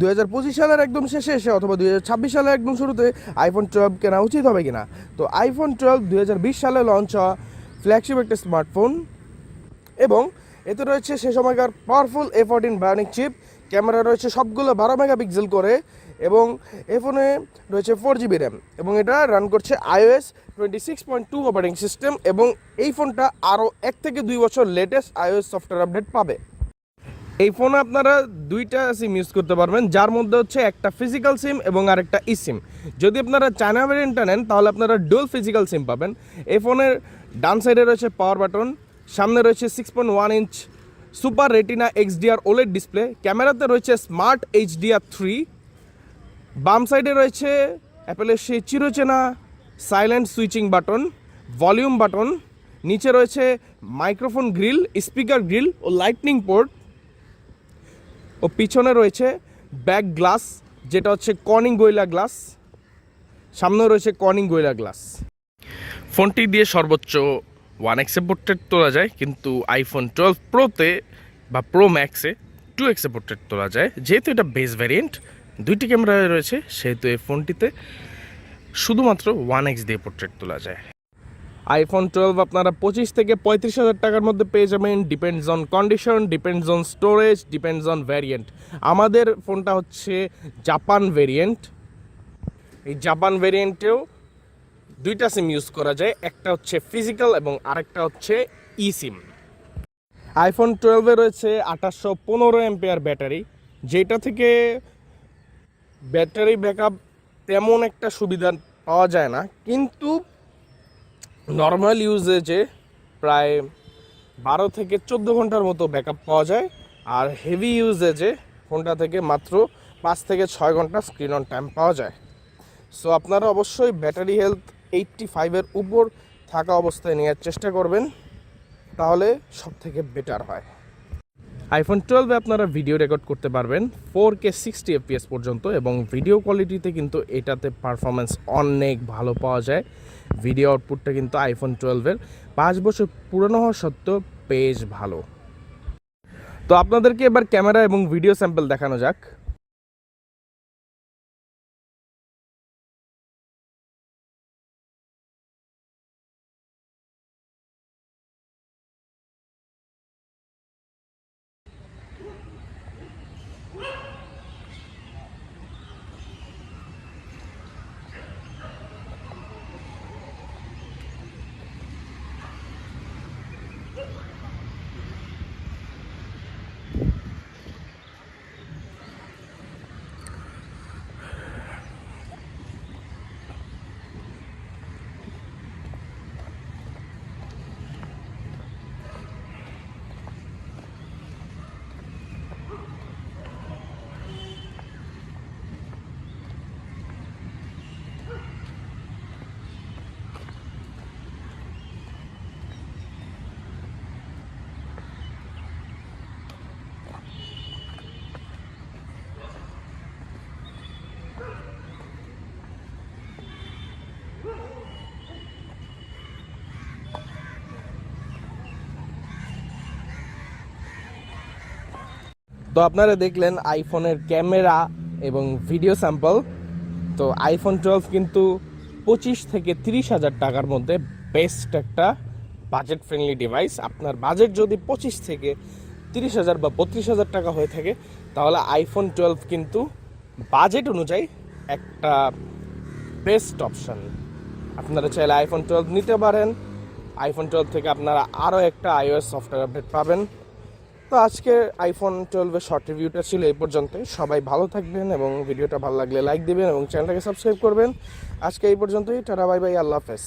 2025 সালের একদম শেষে এসে অথবা 2026 সালের একদম শুরুতে আইফোন 12 কেনা উচিত হবে কিনা। তো আইফোন 12 2020 সালে লঞ্চ হওয়া ফ্ল্যাগশিপ একটা স্মার্টফোন এবং এতে রয়েছে সে সময়কার powerful A14 bionic chip, camera রয়েছে সবগুলো 12 মেগাপিক্সেল করে এবং এই ফোনে রয়েছে 4GB র্যাম এবং এটা রান করছে iOS 26.2 অপারেটিং সিস্টেম এবং এই ফোনটা আরও 1 থেকে 2 বছর লেটেস্ট iOS সফটওয়্যার আপডেট পাবে। এই ফোনে আপনারা দুইটা সিম ইউজ করতে পারবেন, যার মধ্যে হচ্ছে একটা ফিজিক্যাল সিম এবং আরেকটা ই সিম। যদি আপনারা চায়না ভ্যারিয়েন্টটা নেন তাহলে আপনারা ডুয়াল ফিজিক্যাল সিম পাবেন। এই ফোনের ডান সাইডে রয়েছে পাওয়ার বাটন, সামনে রয়েছে 6.1 inch super retina XDR OLED display, ক্যামেরাতে রয়েছে স্মার্ট HDR3, বাম সাইডে রয়েছে অ্যাপেলের সেই চিরচেনা silent switching button, volume button, নিচে রয়েছে মাইক্রোফোন গ্রিল, স্পিকার গ্রিল ও লাইটনিং পোর্ট ও পিছনে রয়েছে ব্যাক গ্লাস যেটা হচ্ছে কর্নিং গোরিলা গ্লাস, সামনে রয়েছে কর্নিং গোরিলা গ্লাস। ফোনটি দিয়ে সর্বোচ্চ 1x পোর্ট্রেট তোলা যায়, কিন্তু আইফোন 12 প্রোতে বা প্রো ম্যাক্সে 2x পোর্ট্রেট তোলা যায়। যেহেতু এটা বেস ভ্যারিয়েন্ট, দুইটি ক্যামেরা রয়েছে, সেহেতু এই ফোনটিতে শুধুমাত্র 1x দিয়ে পোর্ট্রেট তোলা যায়। আইফোন 12 আপনারা 25 থেকে 35,000 টাকার মধ্যে পেয়ে যাবেন। Depends on condition, depends on storage, depends on variant. আমাদের ফোনটা হচ্ছে জাপান ভ্যারিয়েন্ট। এই জাপান ভ্যারিয়েন্টেও দুইটা সিম ইউজ করা যায়, একটা হচ্ছে ফিজিক্যাল এবং আরেকটা হচ্ছে ই সিম। আইফোন 12 রয়েছে 2815 এমপিআর ব্যাটারি, যেটা থেকে ব্যাটারি ব্যাকআপ তেমন একটা সুবিধা পাওয়া যায় না, কিন্তু নর্মাল ইউজেজে প্রায় 12 থেকে 14 ঘন্টার মতো ব্যাকআপ পাওয়া যায়। আর হেভি ইউজেজে ফোনটা থেকে মাত্র 5 থেকে 6 ঘন্টা স্ক্রিন অন টাইম পাওয়া যায়। সো আপনারা অবশ্যই ব্যাটারি হেলথ 85-এর উপর থাকা অবস্থায় নেওয়ার চেষ্টা করবেন, তাহলে সব থেকে বেটার হয়। আইফোন 12 আপনারা ভিডিও রেকর্ড করতে পারবেন 4K 60 FPS পর্যন্ত এবং ভিডিও কোয়ালিটিতে কিন্তু এটাতে পারফরমেন্স অনেক ভালো পাওয়া যায়। ভিডিও আউটপুটটা কিন্তু আইফোন 12-এর 5 বছর পুরনো হওয়া সত্ত্বেও বেশ ভালো। তো আপনাদেরকে এবার ক্যামেরা এবং ভিডিও স্যাম্পল দেখানো যাক। তো আপনারা দেখলেন আইফোনের ক্যামেরা এবং ভিডিও স্যাম্পল। তো আইফোন 12 কিন্তু 25 থেকে 30,000 টাকার মধ্যে বেস্ট একটা বাজেট ফ্রেন্ডলি ডিভাইস। আপনার বাজেট যদি 25 থেকে 30,000 বা 32,000 টাকা হয়ে থাকে, তাহলে আইফোন 12 কিন্তু বাজেট অনুযায়ী একটা বেস্ট অপশান। আপনারা চাইলে আইফোন 12 নিতে পারেন। আইফোন 12 থেকে আপনারা আরও একটা iOS সফটওয়্যার আপডেট পাবেন। তো আজকে আইফোন 12-এর শর্ট রিভিউটা ছিল এই পর্যন্ত। সবাই ভালো থাকবেন এবং ভিডিওটা ভালো লাগলে লাইক দিবেন এবং চ্যানেলটাকে সাবস্ক্রাইব করবেন। আজকে এই পর্যন্তই। টাটা, বাই বাই, আল্লাহ হাফেজ।